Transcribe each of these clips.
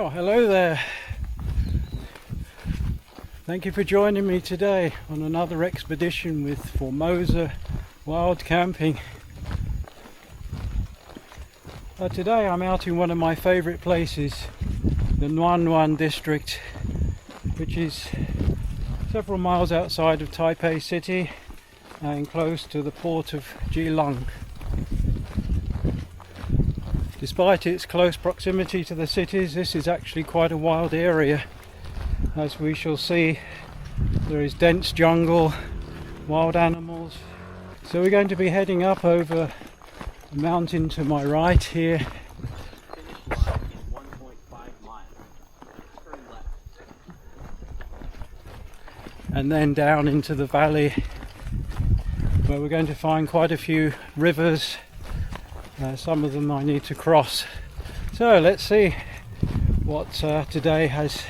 Oh, hello there. Thank you for joining me today on another expedition with Formosa Wild Camping. Today I'm out in one of my favourite places, the Nuannuan district, which is several miles outside of Taipei City and close to the port of Keelung. Despite its close proximity to the cities, this is actually quite a wild area. As we shall see, there is dense jungle, wild animals. So we're going to be heading up over the mountain to my right here. Finish line is 1.5 miles. Turn left. And then down into the valley, where we're going to find quite a few rivers. Some of them I need to cross. So let's see what today has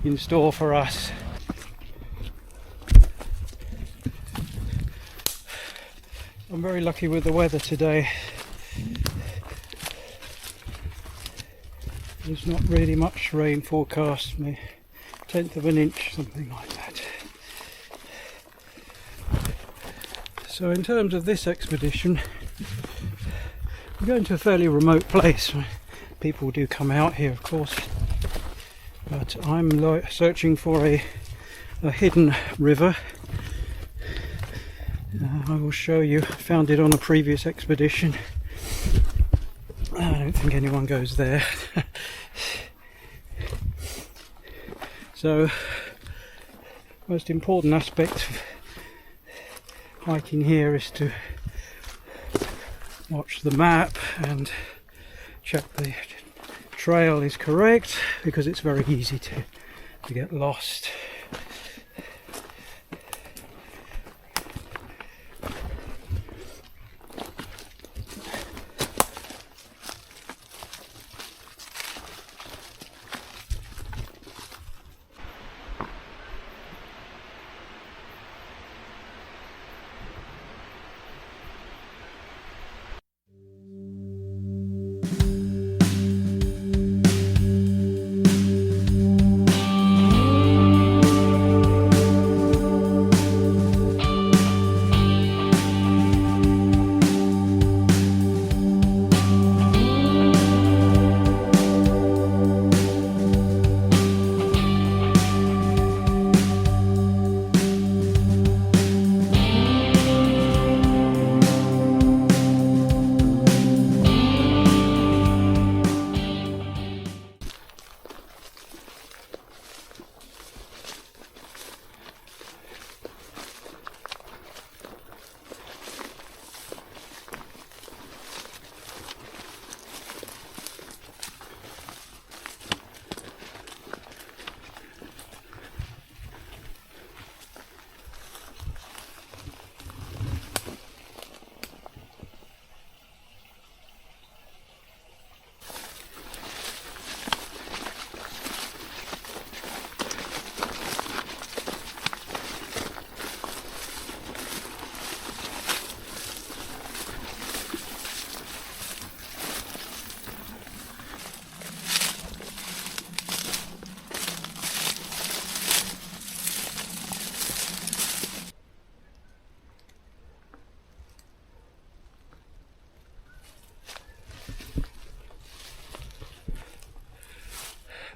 in store for us. I'm very lucky with the weather today. There's not really much rain forecast, maybe 1/10 of an inch, something like that. So in terms of this expedition, we're going to a fairly remote place. People do come out here, of course, but I'm searching for a hidden river. I will show you. I found it on a previous expedition. I don't think anyone goes there. So, most important aspect of hiking here is to watch the map and check the trail is correct, because it's very easy to get lost.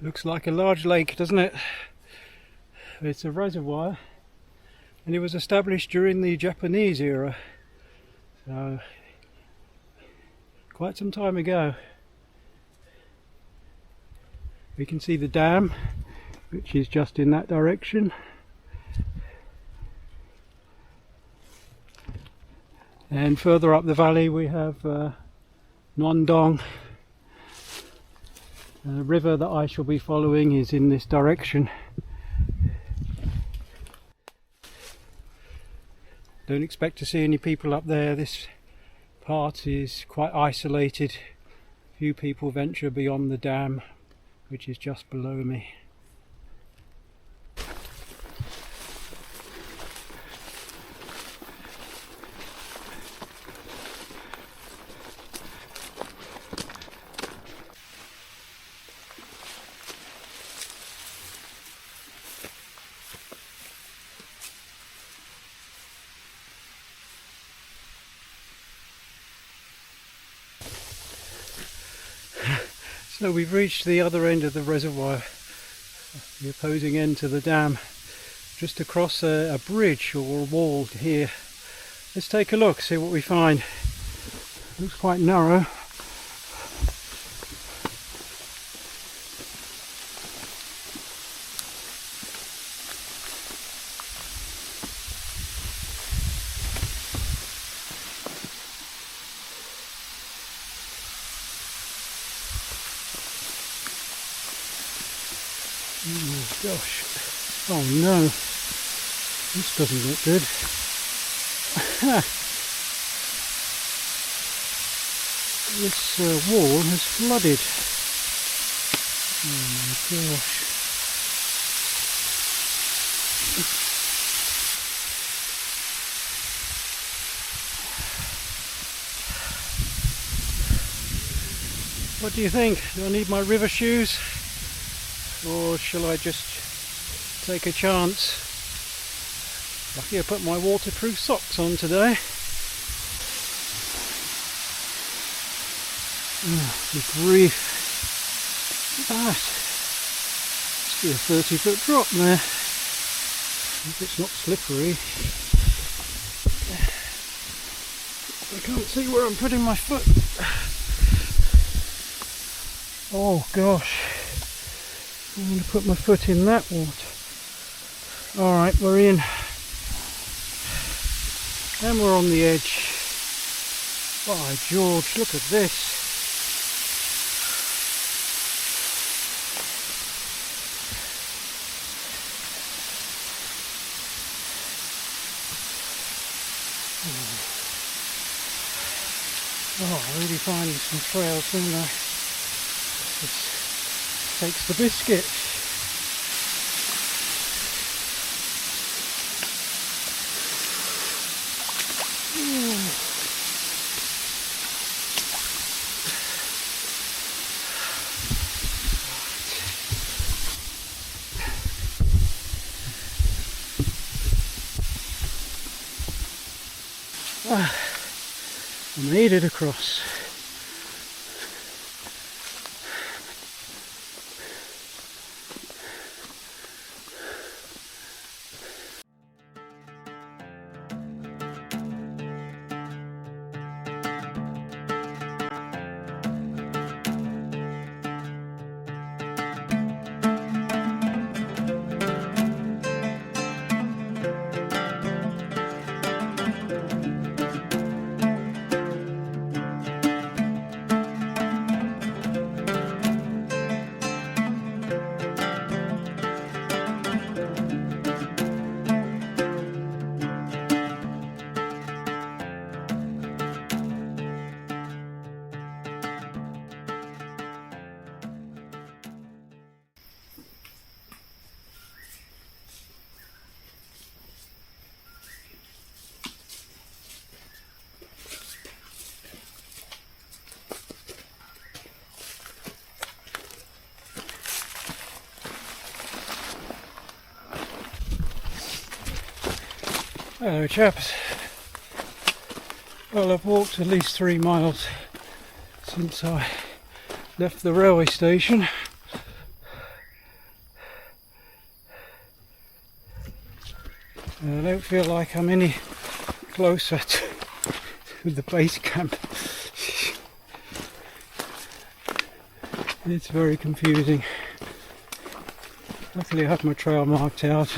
Looks like a large lake, doesn't it? It's a reservoir, and it was established during the Japanese era, so quite some time ago. We can see the dam, which is just in that direction, and further up the valley we have Nuannuan. The river that I shall be following is in this direction. Don't expect to see any people up there. This part is quite isolated. Few people venture beyond the dam, which is just below me. So we've reached the other end of the reservoir, the opposing end to the dam, just across a bridge or a wall here. Let's take a look, see what we find. Looks quite narrow. Oh gosh, oh no, this doesn't look good. This wall has flooded. Oh my gosh. What do you think? Do I need my river shoes? Or shall I just take a chance? Lucky I put my waterproof socks on today. Oh, good grief. Look at that. Must be a 30-foot drop there. If it's not slippery. I can't see where I'm putting my foot. Oh gosh. I'm going to put my foot in that water. Alright, we're in. And we're on the edge. By George, look at this. Oh, really finding some trails, don't I? This takes the biscuit. I made it across. Hello chaps. Well, I've walked at least 3 miles since I left the railway station. I don't feel like I'm any closer to the base camp. It's very confusing. Luckily I have my trail marked out.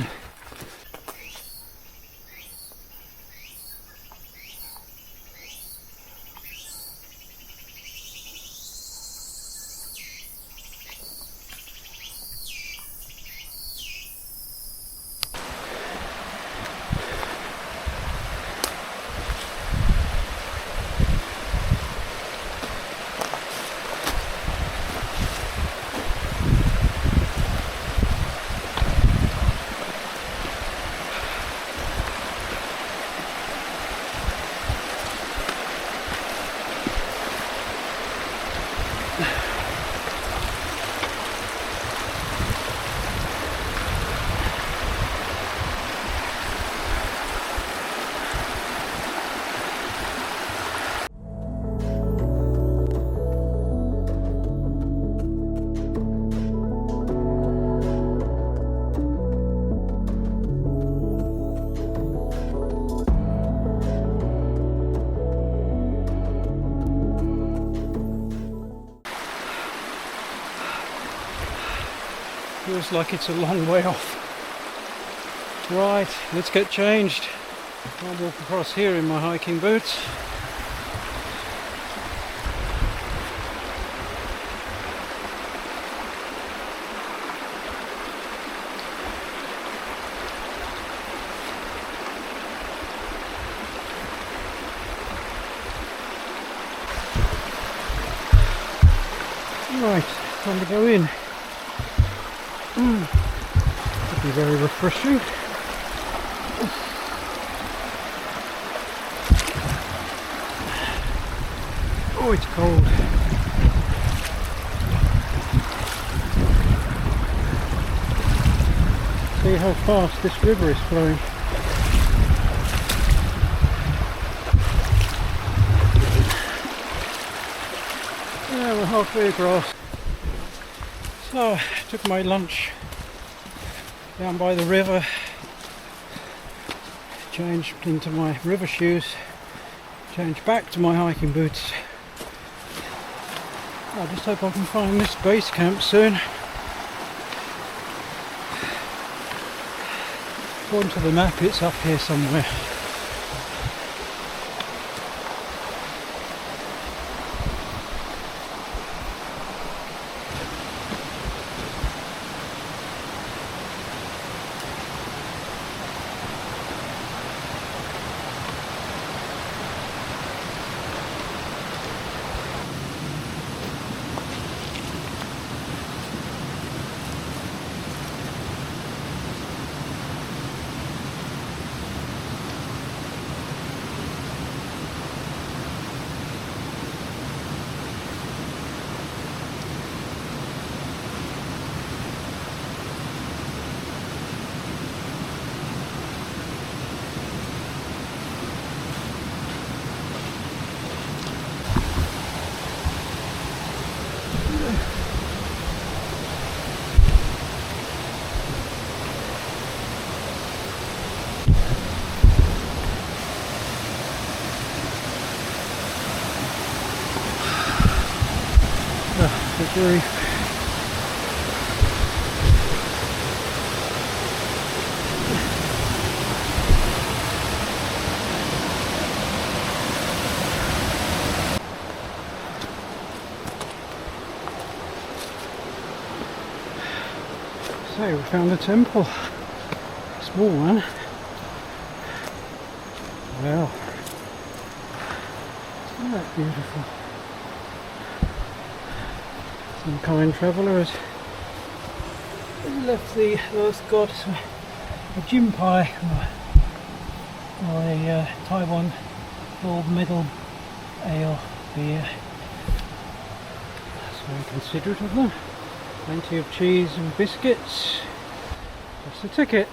feels like it's a long way off. Right, let's get changed. I'll walk across here in my hiking boots. Right, time to go in. Could be very refreshing. Oh, it's cold. See how fast this river is flowing. Yeah, we're halfway across. So, I took my lunch down by the river, changed into my river shoes, changed back to my hiking boots. I just hope I can find this base camp soon. According to the map, it's up here somewhere. The reef. So we found a temple, small one. Wow, isn't that beautiful? Some kind traveller has left the earth goddess a jimpai, or a Taiwan gold medal ale beer. That's very considerate of them. Plenty of cheese and biscuits. Just a ticket.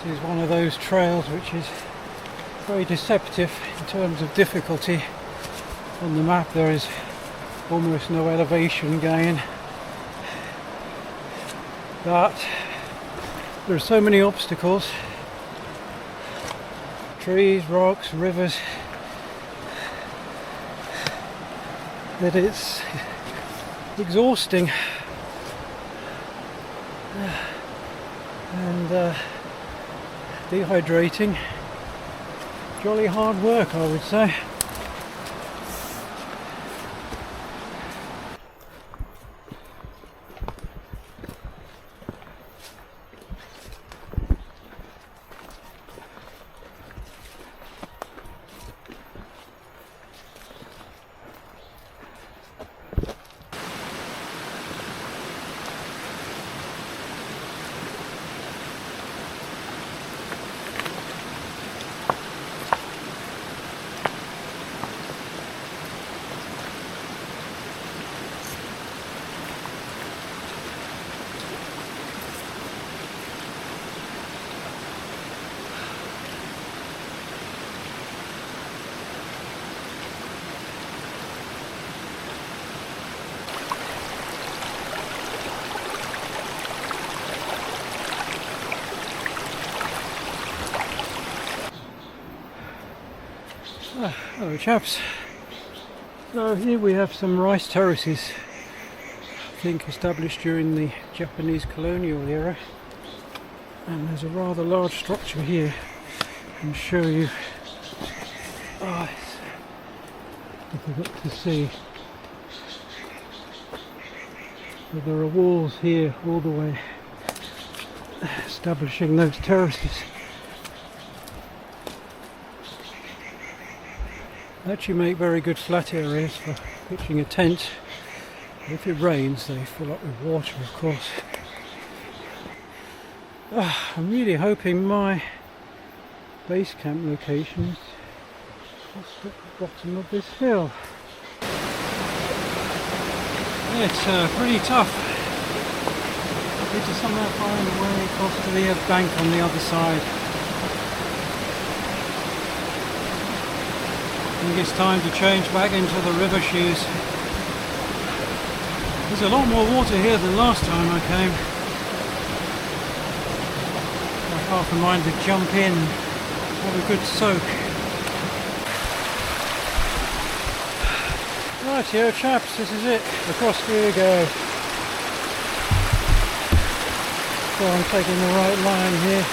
This is one of those trails which is very deceptive in terms of difficulty. On the map there is almost no elevation gain, but there are so many obstacles, trees, rocks, rivers, that it's exhausting and dehydrating. Jolly hard work, I would say. Hello chaps. So here we have some rice terraces, I think established during the Japanese colonial era, and there's a rather large structure here. I can show you. It's difficult to see. So there are walls here all the way establishing those terraces. They actually make very good flat areas for pitching a tent. If it rains they fill up with water, of course. I'm really hoping my base camp location is just at the bottom of this hill. It's pretty tough. I need to somehow find a way across to the bank on the other side. I think it's time to change back into the river shoes. There's a lot more water here than last time I came. I half a mind to jump in, have a good soak. Right here chaps, this is it. Across we go. So I'm taking the right line here.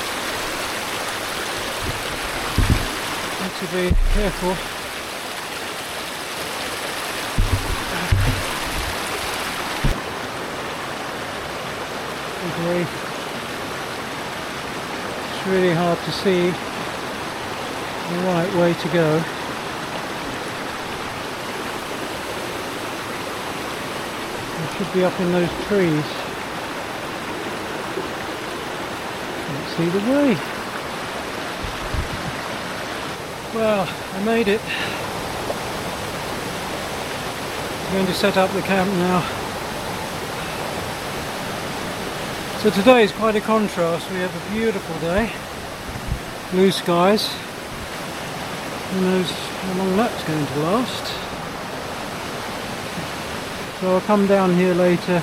Need to be careful. It's really hard to see the right way to go. It should be up in those trees. Can't see the way. Well, I made it. I'm going to set up the camp now. So today is quite a contrast. We have a beautiful day, blue skies. Who knows how long that's going to last. So I'll come down here later,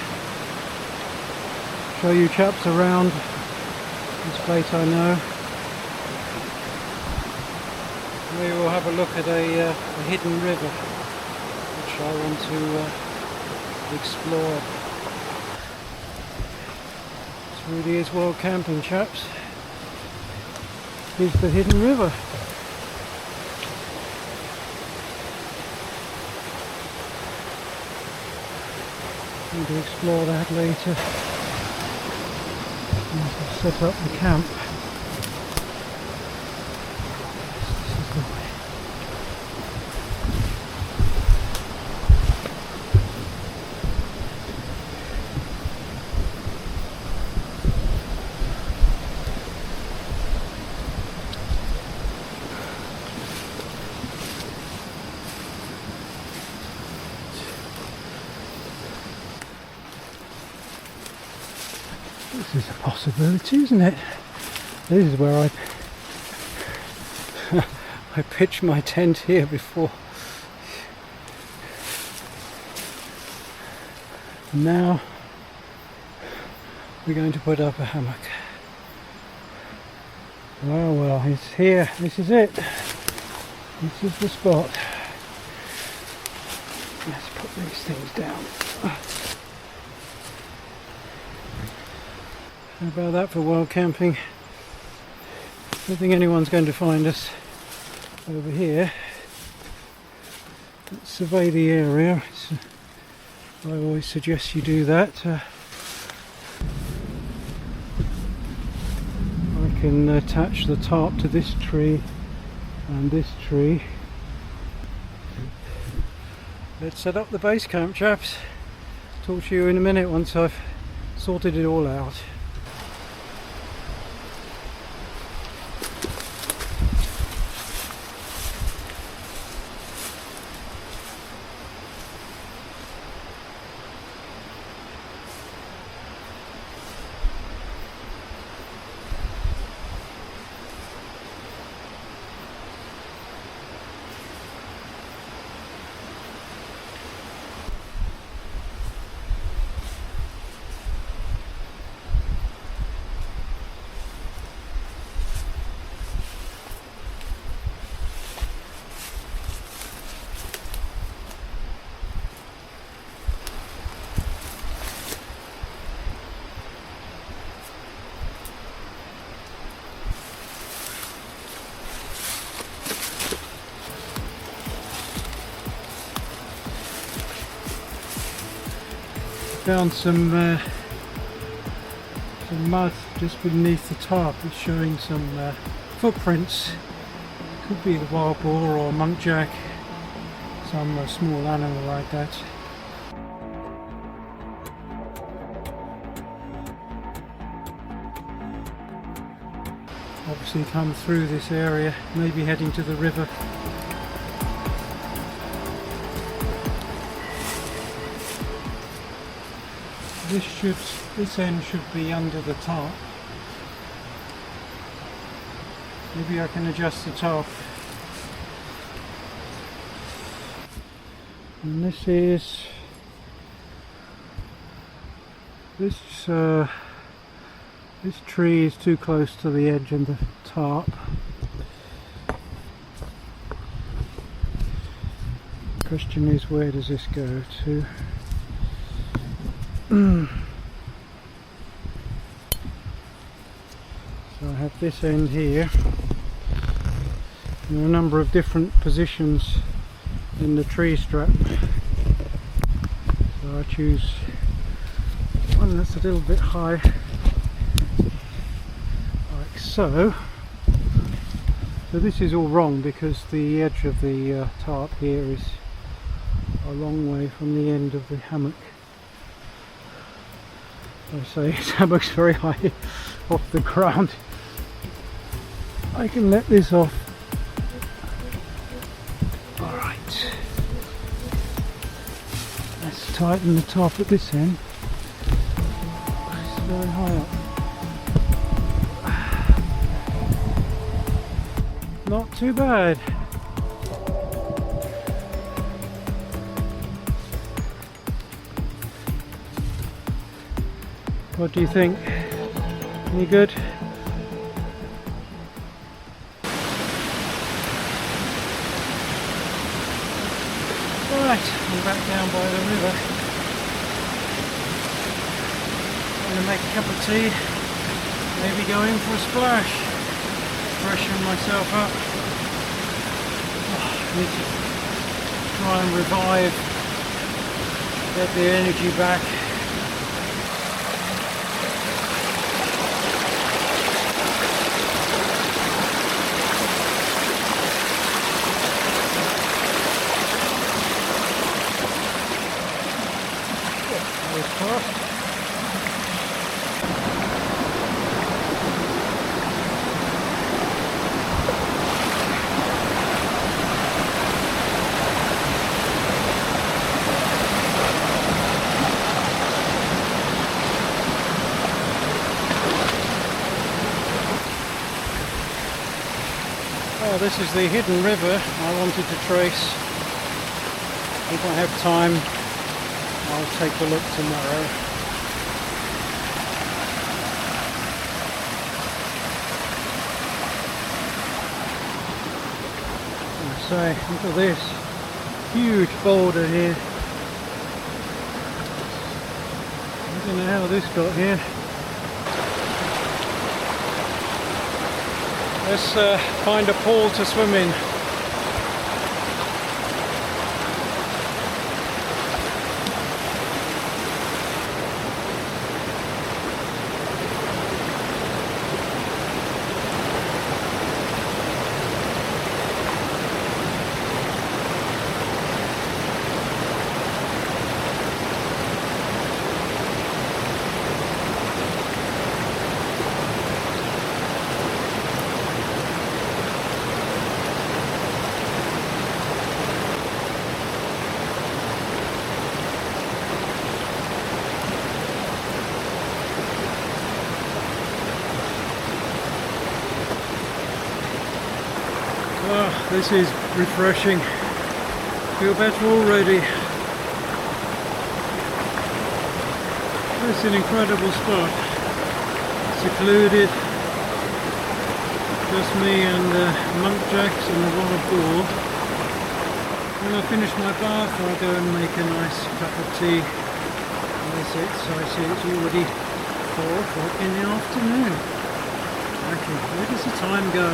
show you chaps around this place I know. Maybe we'll have a look at a hidden river which I want to explore. Really is world camping chaps. Here's the hidden river. Need to explore that later. Need to set up the camp. This is the way. This is a possibility, isn't it? This is where I pitched my tent here before. And now we're going to put up a hammock. Well, it's here. This is it. This is the spot. Let's put these things down. How about that for wild camping? I don't think anyone's going to find us over here. Let's survey the area. I always suggest you do that. I can attach the tarp to this tree and this tree. Let's set up the base camp, chaps. Talk to you in a minute once I've sorted it all out. found some mud just beneath the tarp. It's showing some footprints. Could be the wild boar or muntjac, some small animal like that. Obviously come through this area, maybe heading to the river. This end should be under the tarp. Maybe I can adjust the tarp. And this tree is too close to the edge of the tarp. The question is, where does this go to? So I have this end here. There are a number of different positions in the tree strap. So I choose one that's a little bit high, like so. So this is all wrong because the edge of the tarp here is a long way from the end of the hammock. I say this hammock's very high off the ground. I can let this off. Alright. Let's tighten the top at this end. It's very high up. Not too bad. What do you think? Any good? Right, I'm back down by the river. I'm going to make a cup of tea, maybe go in for a splash, freshen myself up. I need to try and revive, get the energy back. Oh, this is the hidden river I wanted to trace. If I have time, I'll take a look tomorrow. So, look at this huge boulder here. I don't know how this got here. Let's find a pool to swim in. Oh, this is refreshing. Feel better already. It's an incredible spot. Secluded. Just me and muntjacs and the wild boar. When I finish my bath, I'll go and make a nice cup of tea. I see it's already 4 o'clock in the afternoon. Okay, where does the time go?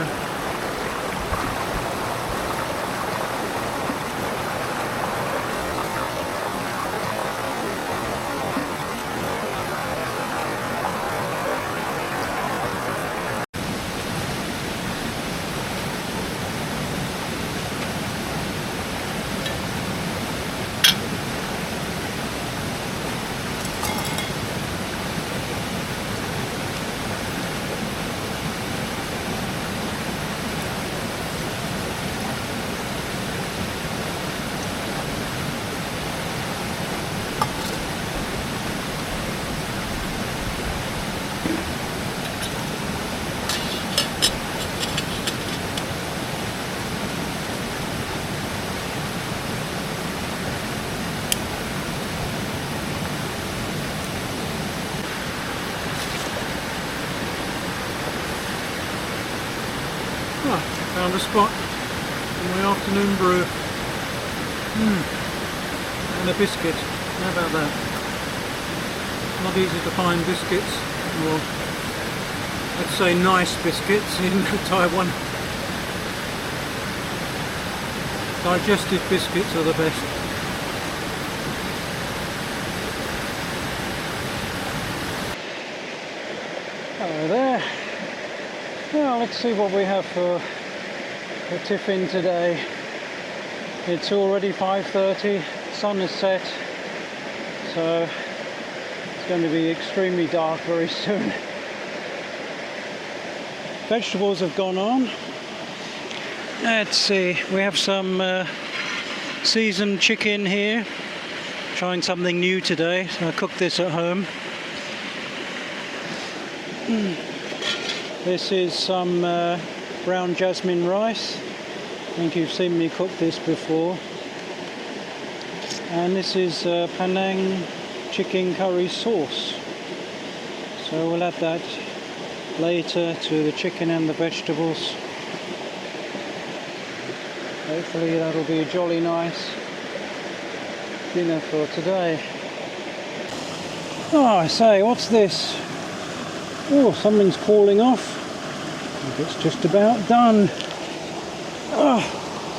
Found a spot for my afternoon brew. And a biscuit. How about that? Not easy to find biscuits, or I'd say nice biscuits in Taiwan. Digestive biscuits are the best. Hello there. Well, let's see what we have for tiffin today. It's already 5:30, sun has set, so it's going to be extremely dark very soon. Vegetables have gone on. Let's see, we have some seasoned chicken here. Trying something new today, so I cooked this at home. This is some brown jasmine rice. I think you've seen me cook this before. And this is Penang chicken curry sauce. So we'll add that later to the chicken and the vegetables. Hopefully that'll be a jolly nice dinner for today. Oh, I say, what's this? Oh, something's falling off. I think it's just about done. Oh,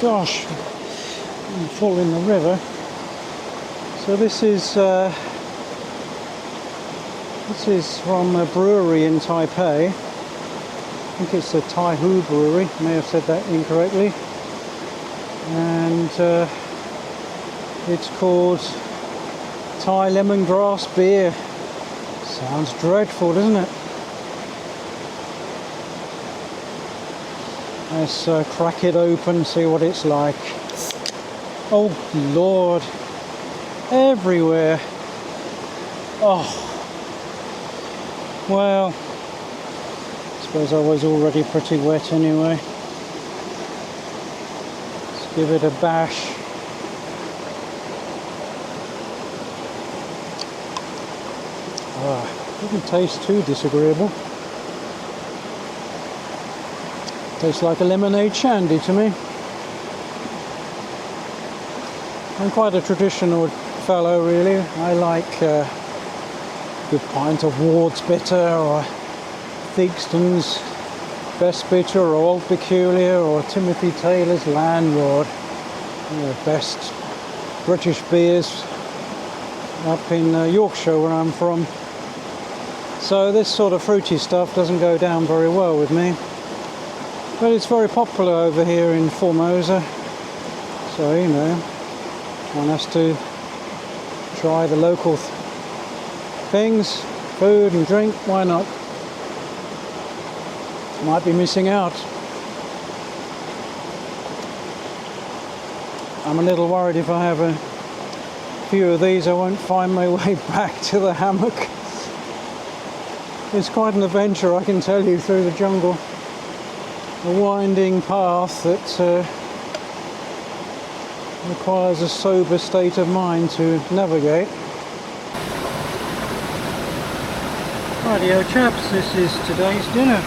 gosh. I'll fall in the river. So this is from a brewery in Taipei. I think it's the Taihu brewery. May have said that incorrectly. And it's called Thai lemongrass beer. Sounds dreadful, doesn't it? Let's crack it open, see what it's like. Oh Lord, everywhere. Oh, well, I suppose I was already pretty wet anyway. Let's give it a bash. Doesn't taste too disagreeable. Tastes like a lemonade shandy to me. I'm quite a traditional fellow, really. I like a good pint of Ward's Bitter, or Theakston's Best Bitter, or Old Peculiar, or Timothy Taylor's Landlord. The best British beers up in Yorkshire, where I'm from. So this sort of fruity stuff doesn't go down very well with me. But it's very popular over here in Formosa. So, you know, one has to try the local things, food and drink, why not? Might be missing out. I'm a little worried if I have a few of these I won't find my way back to the hammock. It's quite an adventure, I can tell you, through the jungle. A winding path that requires a sober state of mind to navigate. Rightio chaps, this is today's dinner.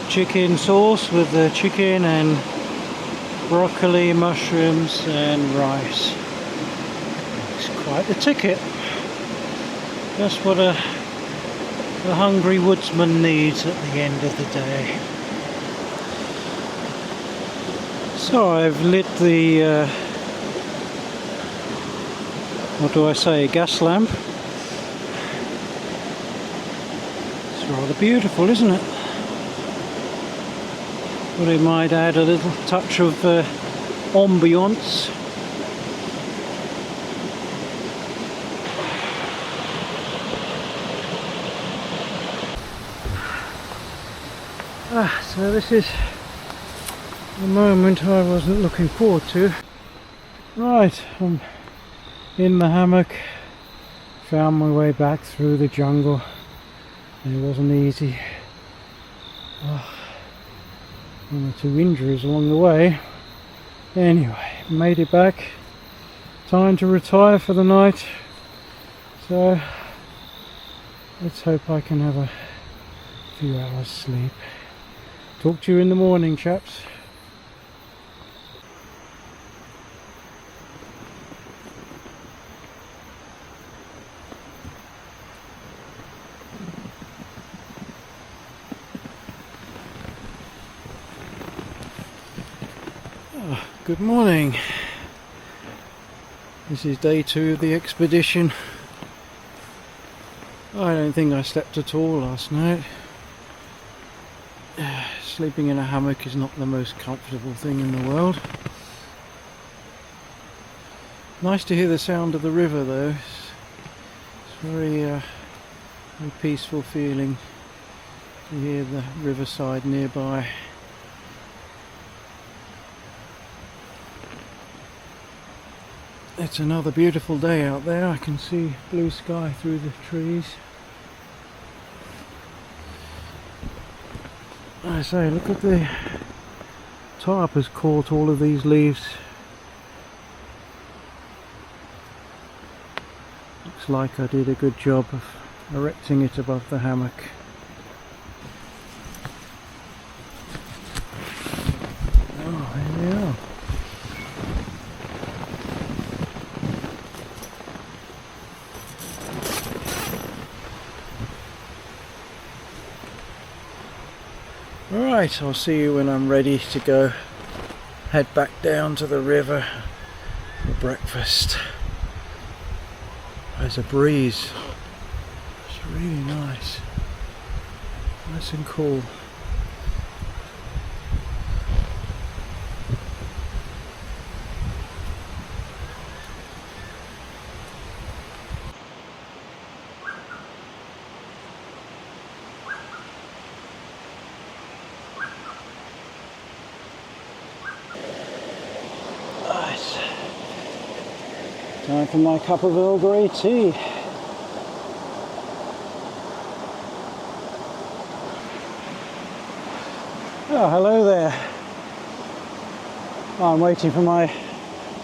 Chicken sauce with the chicken and broccoli, mushrooms and rice. It's quite a ticket. Just what a hungry woodsman needs at the end of the day. So I've lit the, what do I say, gas lamp. It's rather beautiful, isn't it? But it might add a little touch of ambience. So this is the moment I wasn't looking forward to. Right, I'm in the hammock, found my way back through the jungle. It wasn't easy. One or two injuries along the way. Anyway, made it back. Time to retire for the night. So let's hope I can have a few hours sleep Talk to you in the morning, chaps. Good morning. This is day 2 of the expedition. I don't think I slept at all last night. Sleeping in a hammock is not the most comfortable thing in the world. Nice to hear the sound of the river though. It's very peaceful feeling to hear the riverside nearby. It's another beautiful day out there. I can see blue sky through the trees. I say, look at the tarp has caught all of these leaves. Looks like I did a good job of erecting it above the hammock. Oh, here we are. Alright, I'll see you when I'm ready to go head back down to the river for breakfast. There's a breeze. It's really nice. Nice and cool. Time for my cup of Earl Grey tea. Oh, hello there. I'm waiting for my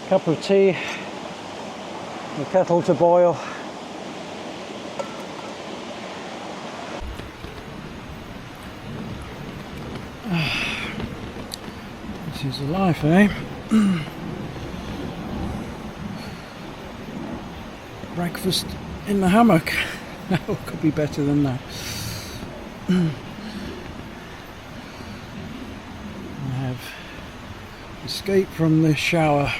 cup of tea, the kettle to boil. This is the life, eh? Breakfast in the hammock. What could be better than that? I have escaped from the shower.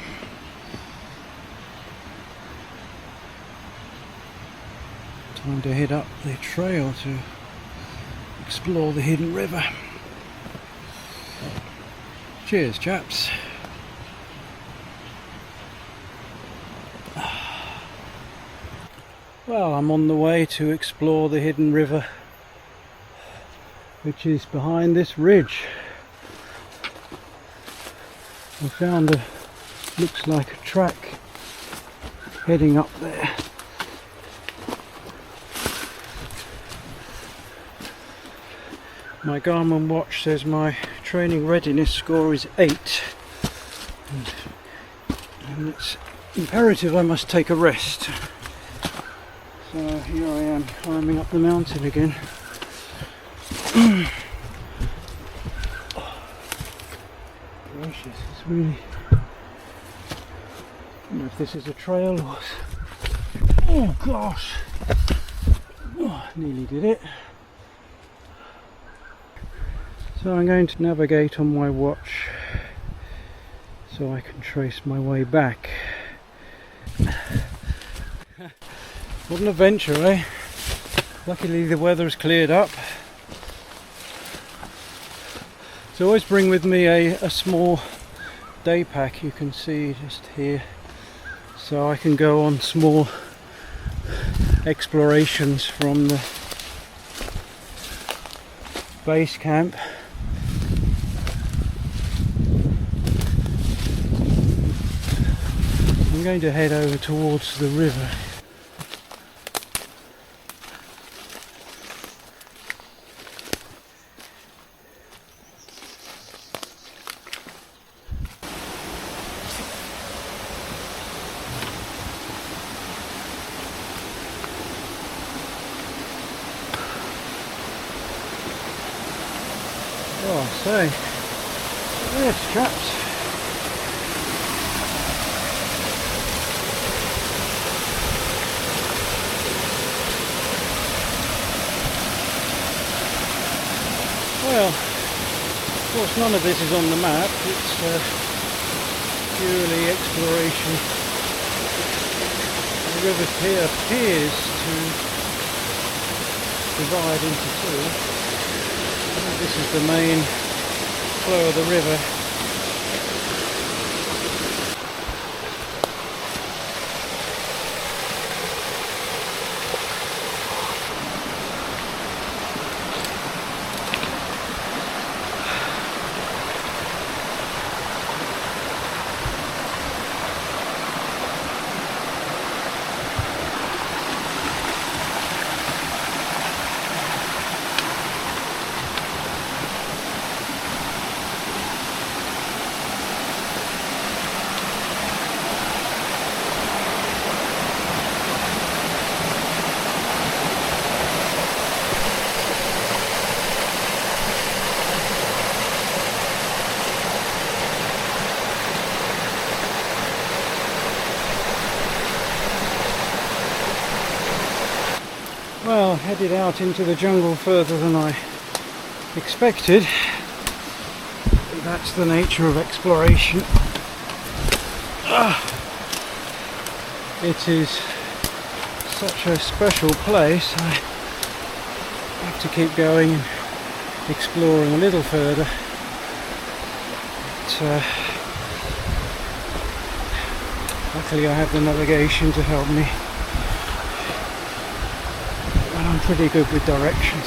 Time to head up the trail to explore the hidden river. Cheers, chaps. Well, I'm on the way to explore the hidden river, which is behind this ridge. I found looks like a track heading up there. My Garmin watch says my training readiness score is 8, and it's imperative I must take a rest. So here I am climbing up the mountain again. Oh, gracious, it's really... I don't know if this is a trail or... Oh gosh! Oh, nearly did it. So I'm going to navigate on my watch so I can trace my way back. What an adventure, eh? Luckily the weather has cleared up. So always bring with me a small day pack, you can see just here, so I can go on small explorations from the base camp. I'm going to head over towards the river. Oh, say. Yes, chaps. Well, of course none of this is on the map, it's purely exploration. The river here appears to divide into two. I think this is the main flow of the river. Well, headed out into the jungle further than I expected. That's the nature of exploration. It is such a special place. I have to keep going and exploring a little further. But, luckily I have the navigation to help me. I'm pretty good with directions.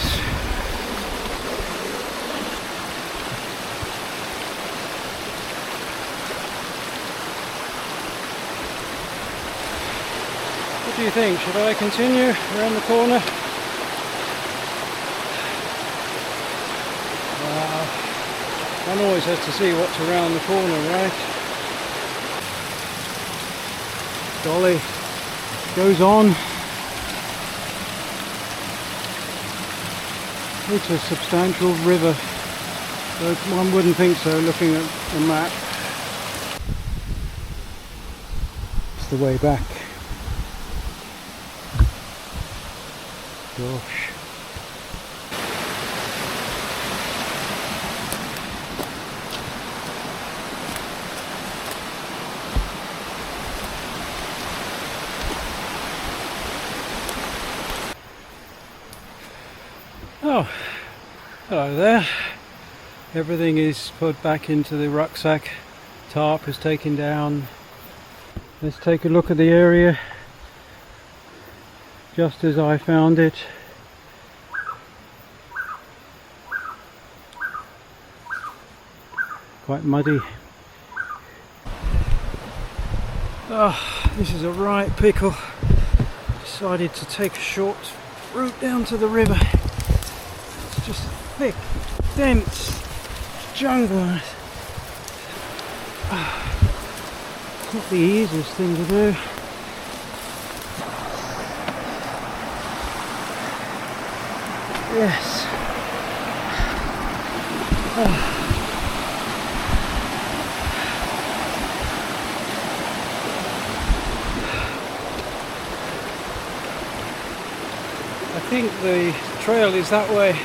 What do you think? Should I continue around the corner? One always has to see what's around the corner, right? Golly, goes on. It's a substantial river, but one wouldn't think so looking at the map. It's the way back. Gosh. Oh, hello there. Everything is put back into the rucksack. Tarp is taken down. Let's take a look at the area just as I found it. Quite muddy. Oh, this is a right pickle. Decided to take a short route down to the river. Just thick, dense jungle. It's not the easiest thing to do. Yes. I think the trail is that way.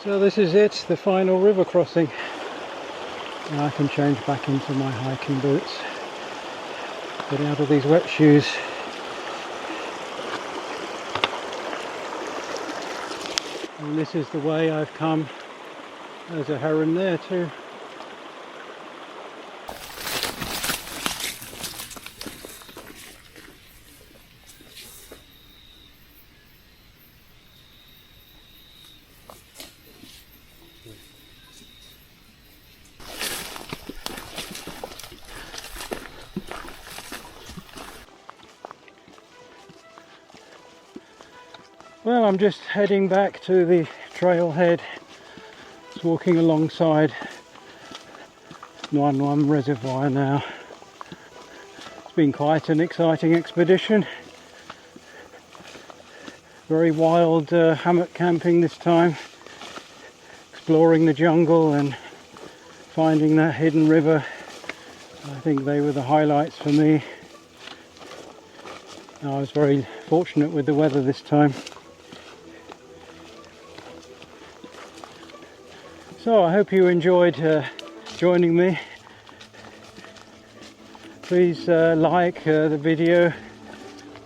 So this is it, the final river crossing. Now I can change back into my hiking boots. Get out of these wet shoes. And this is the way I've come. There's a heron there too. Well, I'm just heading back to the trailhead. Just walking alongside Nuannuan reservoir now. It's been quite an exciting expedition. Very wild hammock camping this time. Exploring the jungle and finding that hidden river. I think they were the highlights for me. I was very fortunate with the weather this time. So I hope you enjoyed joining me. Please like the video,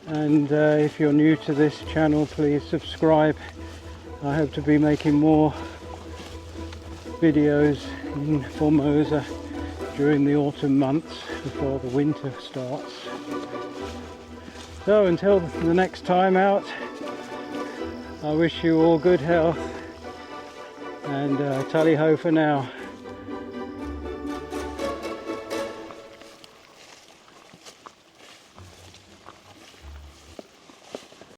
and if you're new to this channel, please subscribe. I hope to be making more videos in Formosa during the autumn months before the winter starts. So until the next time out, I wish you all good health, and tally ho for now.